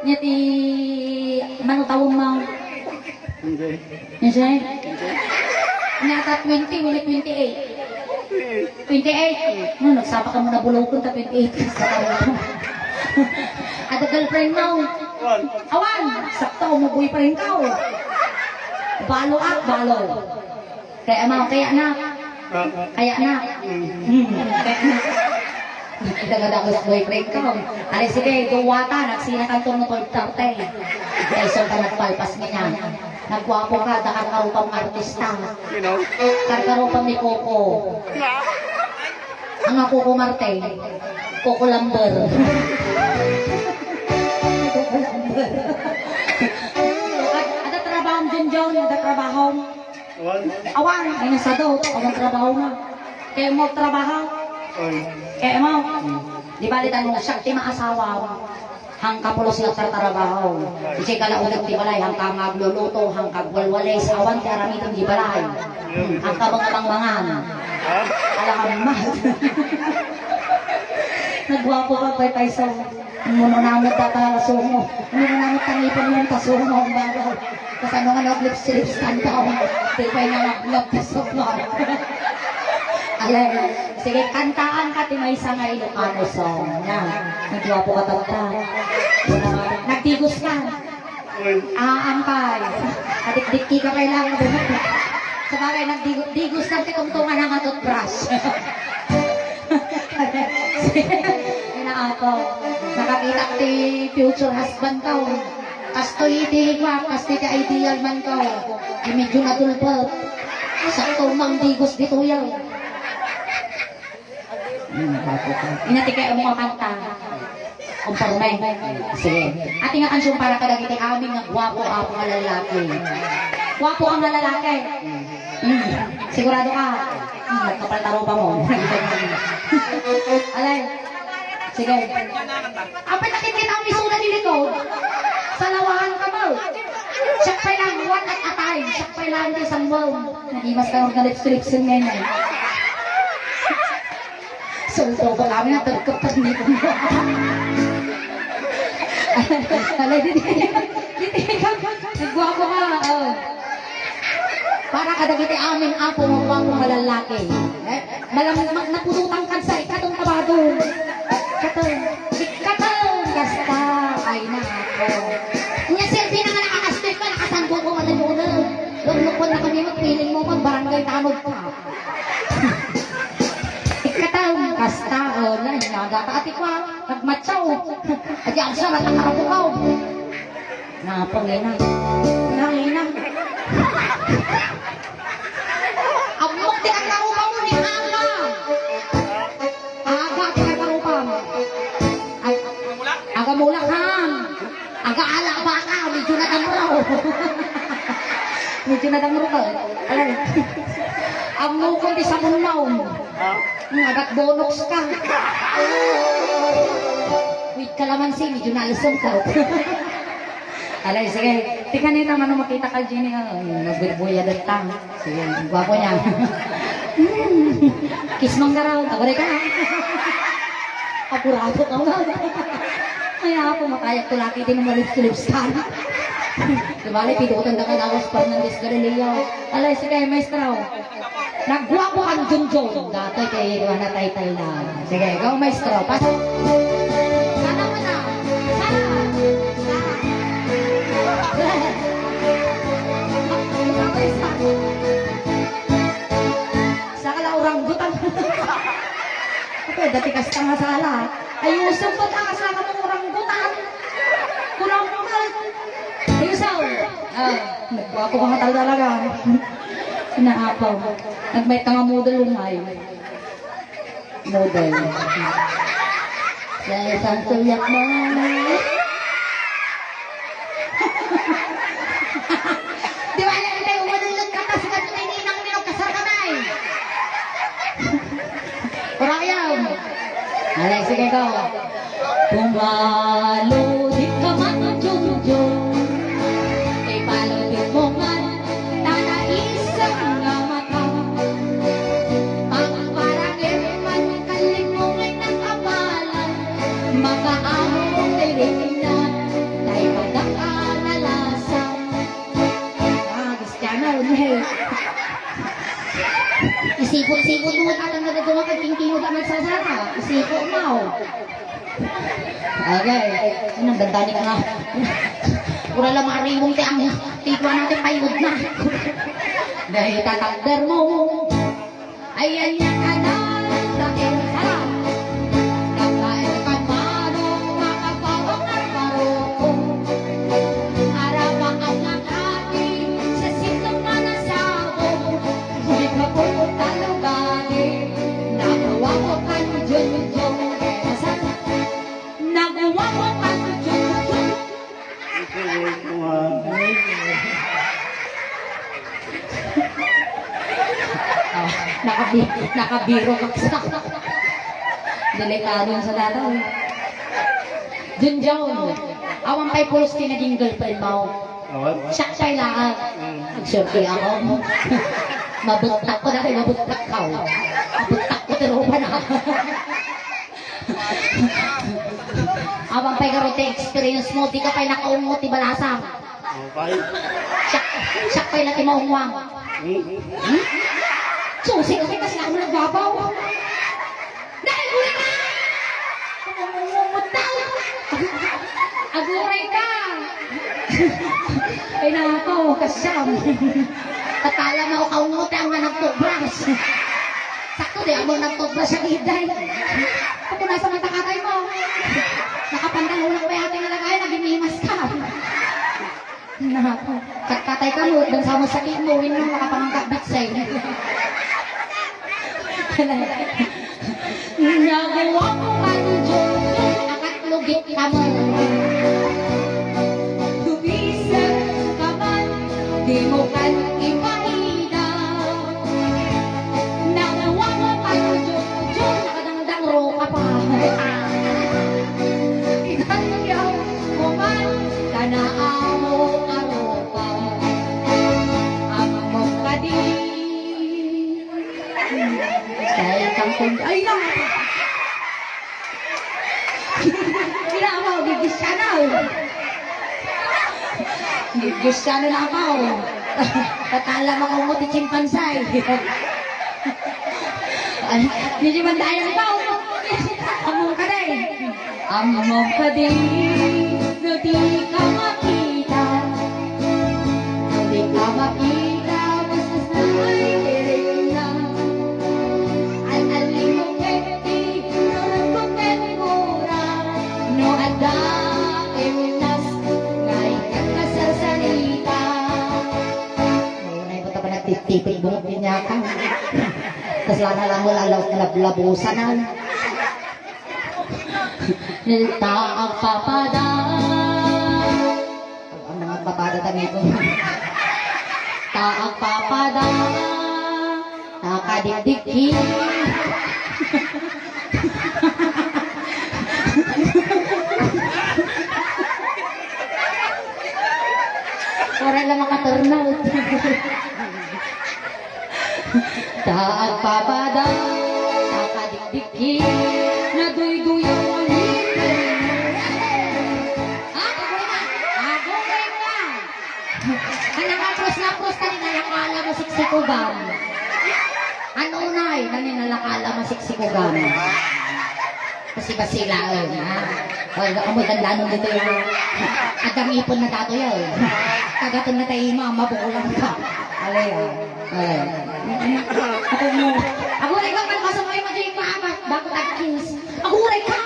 Nyati manutawang mau. Yes, right? Nyata 20, wala 28. 28? No, nagsapa ka muna bulokon ta 28. Ada girlfriend mo. Awan, sakto mo buhay pa rin ka. Balo ak, balo. Kaya na. Kaya na. Kaya na. Dagdag ko sa boyfriend ka. Alis sige, duwata, nagsinakan to ng 12:30. Kaya so ka nagpalpas niya. Nagwapo ka, dakarkarupang artista. Karkarupang ni Coco. Ang Coco Marte. Coco Lamber. Coco Lamber. Ada trabaho dyan, ada trabaho. Awan, ay nasa do, awang trabaho nga. Kaya mo trabaho. Kaya mo, di ba litan mo, siya, di maasawa. Hangka pulo siya trabaho. Kasi kalaudag di balay, hangka magluluto, hangka walwalay, sawan, karamitan di balay. Hangka mga mangmangan. Alam mat. Nagwapo ka pa tayo sa muno namot tatasumo. Muno namot tanipon yung tasumo ang bago. Kasi ano nga nag-lips-lips kanta ko. Di pa yung nag-lips-lips Alay, sige, kantaan ka timay sa nga Ilocano song. Yan, nagwapo ka tata. Nagdigos ka. Aampay. Adik-dikki ka kailangan. Sa bagay, nagdigos ng kitungtungan ng toothbrush. Ako, nakakita ti future husband ko. Kastoy iti kwa, kastoy ka ideal man ko. Medyo natulpot. Sakto mang digos dito yan. Inati kayo mga kanta. Kumparumay. Sige. Ati nga kansyon para kadagiti aming nga gwapo ako nga lalaki. Gwapo ang nga lalaki. Sigurado ka. Nagkapaltaro pa mo. Alay. Sige. Apay nakikita ang misura ni likod. Sa lawahan ka mo. Siyak pa lang, one at a time. Siyak pa lang di isang wow. Nagimas ka ng lips-lips yung nenay. Soldo ko kami na tagkapag nito mo. Alay, dito ka. Nagwapo ka. Para kadagiti amin apo magwapo malalaki. Malamang napulutan ka sa ikatong tabado. Ikatong gasta. Ay na ako. Nga selfie na nga nakakastep ka, nakasanggo ko wala yun. Lumlukon na kami magpiling mo magbarangay tanod ka. Ikatong gasta. Na, nagataati ko ha. Nagmatsaw. At yung siya nagkakarabukaw. Napangina. Nangina. Amok di ang narupa mo ni Aga. Aga di ang narupa mo. Aga mulakan. Aga ala baka. Medyo na damraw. Medyo na damraw ka. Alay. Amok di sa munaw. Agat bonoks ka. Wait kalamansi. Medyo na alisong ka. Alay, sige. Tika nito naman makita ka, Jenny. Nagbuya datang. Sige, gwapo niya. Kiss mong garaw. Agore ka. Apurado ka ba? Ay, ako makayak tulaki din ng malips-lips ka. Dibali, pidutan na ka na ako Fernandez Galileo. Alay, sige, maestro. Nagwapo kang Junjun. Dati kay Iwana Taytay lang. Sige, go maestro. Pasok. Sana mo na. Sana. Sa kalaurang butan. Ako, dati kas ka nga sala. Ayusin po ta sa kamurang butan. Kurang butan. Ayusaw. Nagwako ka nga talaga. Sinaapaw. Nagmay ka nga model umay. Model. Sa isang tuyak mo. Di ba alam tayo, umanulog ka kasi ka may ninang minok kasar kamay. Kurang yaw. Alay, sige ko. Pumalo di ka man Junjun. Ipalo di mo man tana isang nga mata. Pagpala Isipot-sipot mo at ang nagagawa kay King ka magsasaka. Isipot mo. Okay. Ano, dandanin ka nga. Kura lang makariwong ti ang titwa natin payod na. Dahil tatagder mo. Ayan yan ka na. Dahil sarap. Dahil ka manong makapawang at marong. Harapang ang nakati sa sitong manasabong. Hindi ka po talugani. Nagawa mo ka ni Junjun. Nagawa mo ka ni Junjun. Nakabiro ka sa delikado sa dalaw. Junjun, awang kay Pulse naging girlfriend mo. Siya kailangan. Nag-shorty ako. Mabutak ko dahil mabutak ka. Mabutak ko tirupa na. Awang kay karote experience mo, di ka pa'y nakaungot, di balasang. Siya ka'y natin maungwang. Susi kasi kasi ako nagbabaw. Dahil huli ka! Kumungungot daw! Aguray ka! Ay nako, kasyam. Tatala na ako kaungot ang nagtubras. Sakto di ako nagtubras sa giday. Ako nasa matakatay mo. Nakapantalo pa yung ating nalagay, naginimas ka. Nako, katay ka mo, dan sama sakit mo, win mo makapangangkat bitsay. Nagawa mo ka ng Junjun, akat lugit ka mo. Tumisip ka man, di mo kan ipahina. Nagawa mo ka ng Junjun, nakadangdang ro ka pa. Itanyaw mo man, tanaaw mo aro pa. Amok ka din. Dahil kang kung... Ay na! Kailangan mo, gigis ka na! Gigis ka na ako! Tatala mo kung muti chimpansay! Hindi man tayo na ba? Among ka din! Among ka din! No di ka makita! No di ka makita! Basta na ay tiring na! No ada enas ngay kakasasalita. Nay ko ta pa nagtitipid bungot niya ka. Tas lana lang mo lalaw-labusan na. Taang papada. Ang mga papada tani ko. Taang papada. Nakadikdik. Para lang makaturnout. Taag papada, nakadikdiki, naduy-duyaw ang ngipin. Agungay na! Kanang-apros-lapros ka rin nalakala mo siksikugan. Ano unay, naninalakala mo siksikugan. Kasi ba sila, ha? Amoy dandanon dito yung adang ipon na dato yun. Kagaton na tayo mabukulang ka. Alay, ako mo. Aguray ka, kalbasa mo yung madyo'y maamat. Bakitag-kiss? Aguray ka!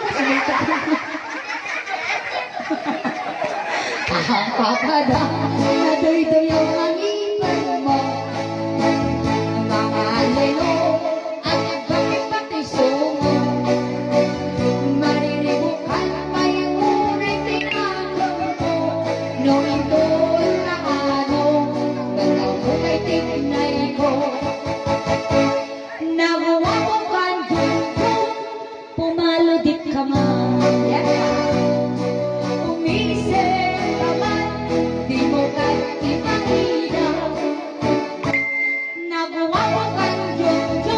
Papada, nadoy-doyaw ang ipon mo. Mga leno, at bakit-batiso mo. Mariribukan pa yung uray tinatong mo. Noong doon na ano, galaw mo kay tignay ko. Nagawa ko kandun ko, pumalo dit ka man. Umisip ka man, di mo ka't ipahina. Nagawa ko kandun ko.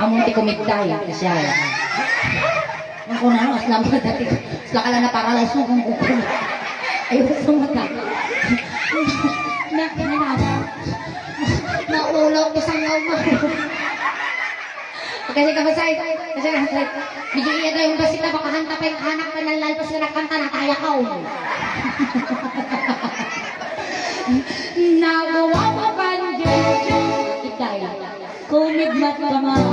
Among ti kumigday, siya. Ako na lang, aslam ka dati. Asla ka lang na-paralyze mo kung kuko. Ayaw ko sumata. Naulaw ko sa talyaw mo. Kasi kabasay, kasi kabasay. Medyo iya na yung basita, baka hanta pa yung anak ka ng lalpas na nakanta na kaya ka. Nagawa mo kan Jojo, ikay, kumigmat ka man.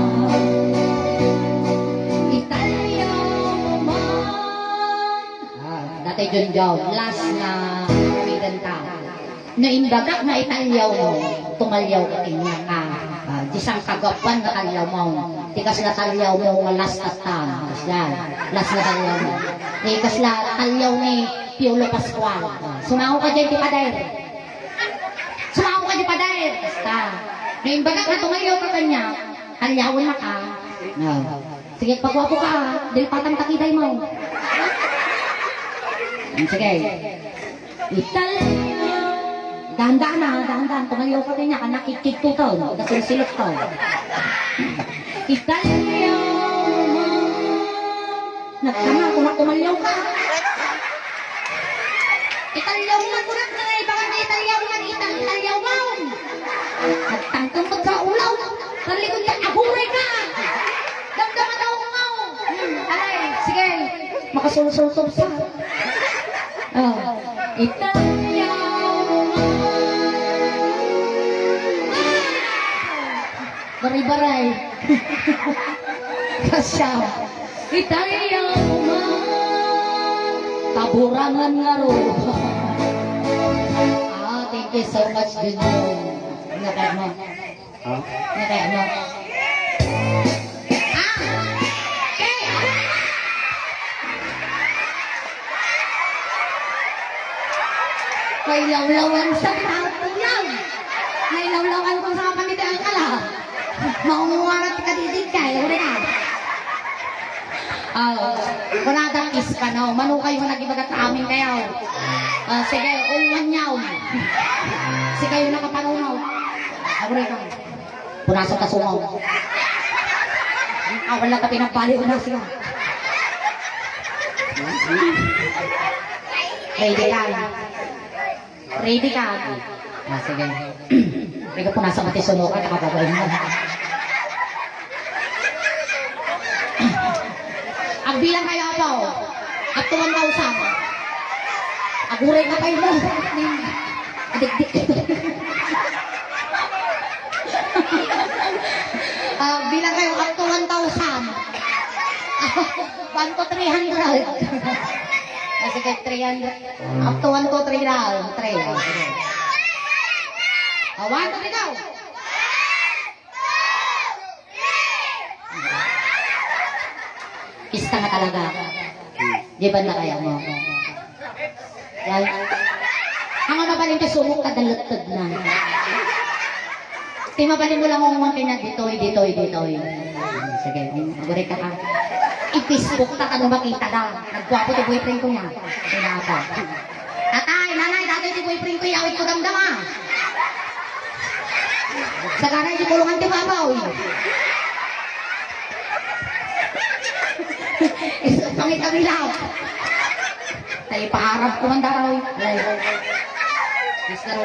Italya mo man. Dati Junjun, last na bidanta. Naimbagak na italyaw mo, tumalyaw ka kanya ka. Disang kagapan na talyaw mo. Tikas na talyaw mo, last na tam. Last na talyaw mo. Tikas na talyaw ni Piolo Pascual. Sumaho ka dyan, di pader. Sumaho ka, di pader. Basta. Naimbagak na tumalyaw ka kanya, talyawin na ka. Sige, pagwapo ka, dahil patang takiday mo. Sige. Italyaw. Dahan-dahan na, dahan-dahan. Tumalyaw ka kanya, nakikik to to. Nasilsilot to. Italyaw mo. Nagkama, kung tumalyaw ka. Italyaw lang ko na. Baka na italyaw lang. Italyaw mo. Nagtangtong ka sa ulaw. Talikod ka, aburay ka. Damdama daw mo. Alay, sige. Makasulsul-sul sa. Italyaw. Baray-baray. Kasya. Italya man. Taburangan nga ro. Thank you so much, Junjun. Nakaya mo. Nakaya mo. May lawlawan sa tao yan. May lawlawan kung sa kapamitian ka lang. Maunguwarat ka didig ka, yun rin ah. Kunadang is ka na, manu kayo nagibagat sa amin kayo. Sige, ungan niyaw. Sige kayo nakapanunaw. Ako rin ka. Punasok ka sungaw. Wala ka pinagpali ko na siya. Ready ka. Ready ka. Sige. Hindi ka punasok mati sunukan, nakababay mo. Agbilang kayo ako. At 1,000. Aguray ka kayo mo. Adik-dik. Bilang kayo up to 1,000. 1 to 300. Sige, 300. Up to 1 to 3 lang. 3. 1 to 3 daw. Pista na talaga. Di ba na kaya mo? Yan. Ang ano ba rin kasulok ka dalatad na. Timabalin mo lang kung kanya ditoy. Sige, maguri ka ka. I-Facebook ta ka makita na. Nagwapo ti boyfriend ko niya. Pinapa. Tatay, nanay, dati ti boyfriend ko yawit ko damdama. Sa ganay ti kulungan ti babaw. Pangit kami lang. Tayo paharap ko man daraw. Yes, laro.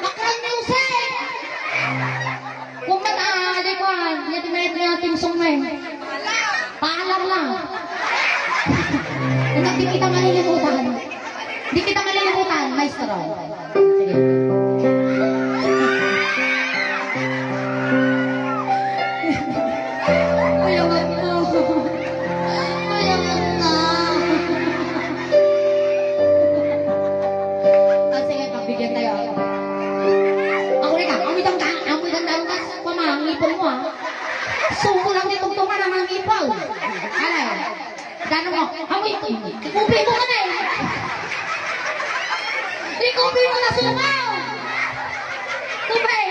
Makran music! Kung mataali ko, yatinayat na natin sungmen. Paalam lang. Hindi kita malilimutan. Hindi kita malilimutan, maestro. Sige. Suko lang ditong tumarang ang ipal. Alay. Gano'n mo? Hamoy, ikupi mo ka na eh. Ikupi mo na sumaw. Kupi.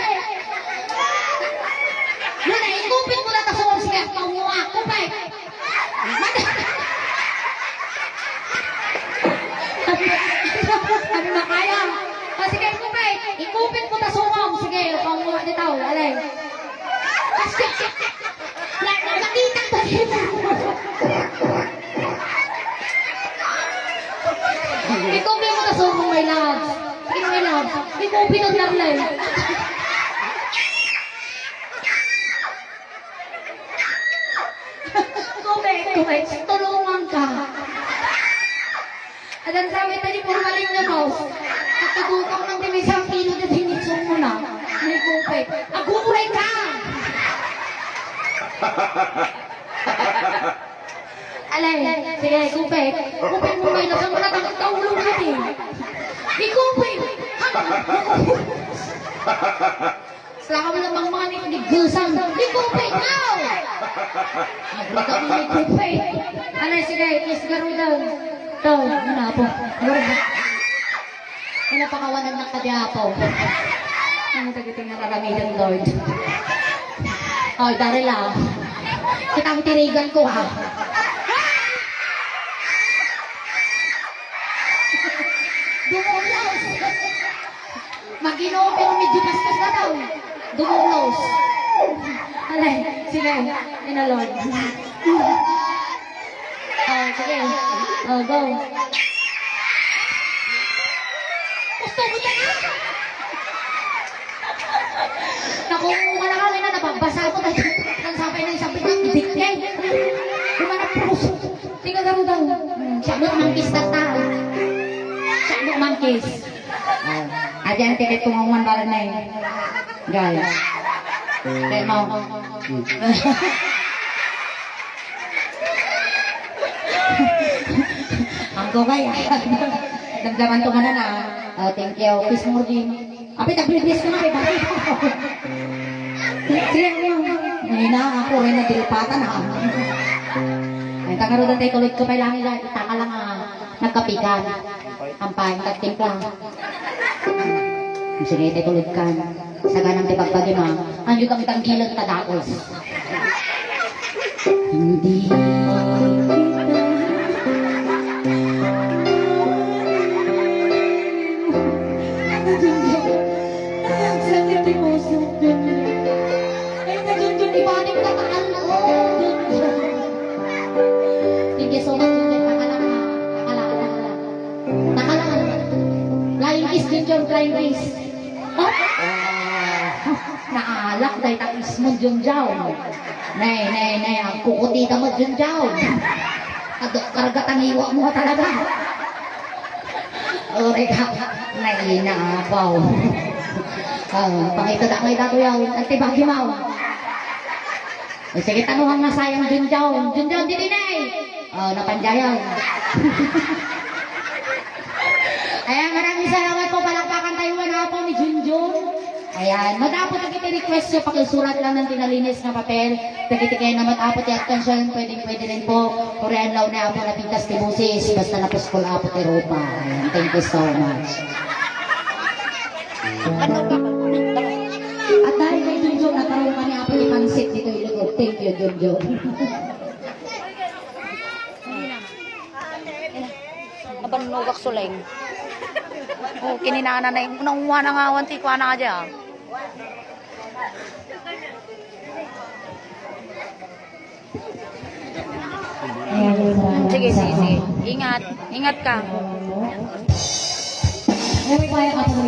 Yan eh, ikupit mo na ta sumaw. Sige, paunguha. Kupi. Ano na kaya? Sige, kupi. Ikupit mo na sumaw. Sige, paunguha dito. Alay. Nakita ba dito? Ikaw mo kasumong my love. Ikaw my love. Ikaw pinaglarlay. kupit. Agugulay ka! Alay, sige, kupit. Kupit mo may lasang malatang kaulong natin. Ikupit! Saka mo namang manik ni Gusang. Ikupit now! Agro ka mga ikupit. Alay, sige, kiss garo daw. Ito, ano po? Ano pakawanan ng kadyapo? Ano tagiting nararamihan, Lord? Ay, Darila. Kitang tirigan ko, ha? Dumulaos. Mag-ino, pero medyo bastos na daw. Dumulaos. Alay, sige. Ina, Lord. Oh, sige. Oh, go. Gusto mo yan, ha? Naku, malakawin na, nababasa ko dahil nang sabay na isang pinang ibigay. Lumanap puso. Tingnan garo daw. Siya mo mangkis na ta. Siya mo mangkis. Ayan, tiket kong umuman bala na eh. Guys. Kaya mo. Ang gogay. Damdaman ko na na. Oh, thank you. Kiss mo din. Apit, nag-release ko na kay bakit. Sige, ngayon na, ako rin nagdilipatan ha. Ay, tangaroon tayo kulit ko pa lang nila. Itaka lang nagkapikan. Ampay, nagtimpla. Sige, tayo kulit ka. Sa ganang tipagbagi mo. Ang yung kami tanggilang tadakos. Hindi. Flying kiss. Oh? Naalak dahil takis mo dyan dyan. Nay, ang kukutita mo dyan dyan. Karagatan iwa mo talaga. Oreka, nainapaw. Pangito da ngay dato yaw, antibagi mo. Sige, tanuhang nasayang dyan dyan dinay. Napanjayaw. Ayan, maraming salamat po. Palakpakan tayo na po ni Junjun. Ayan, matapot ang iti-request nyo, pakisurat lang ng tinalinis na papel. Pagkitikay na matapot yung atensyon, pwede rin po. Korean law na po na pintas tibusis, basta na po school apot Europa. Ayan, thank you so much. At dahil kay Junjun, nagkaroon kami apo ni Pansit dito ilugod. Thank you, Junjun. Abanugak suleng. Oh, kininana na yung unang na nga wanti ko na aja. Sige. Ingat ka. Every time ako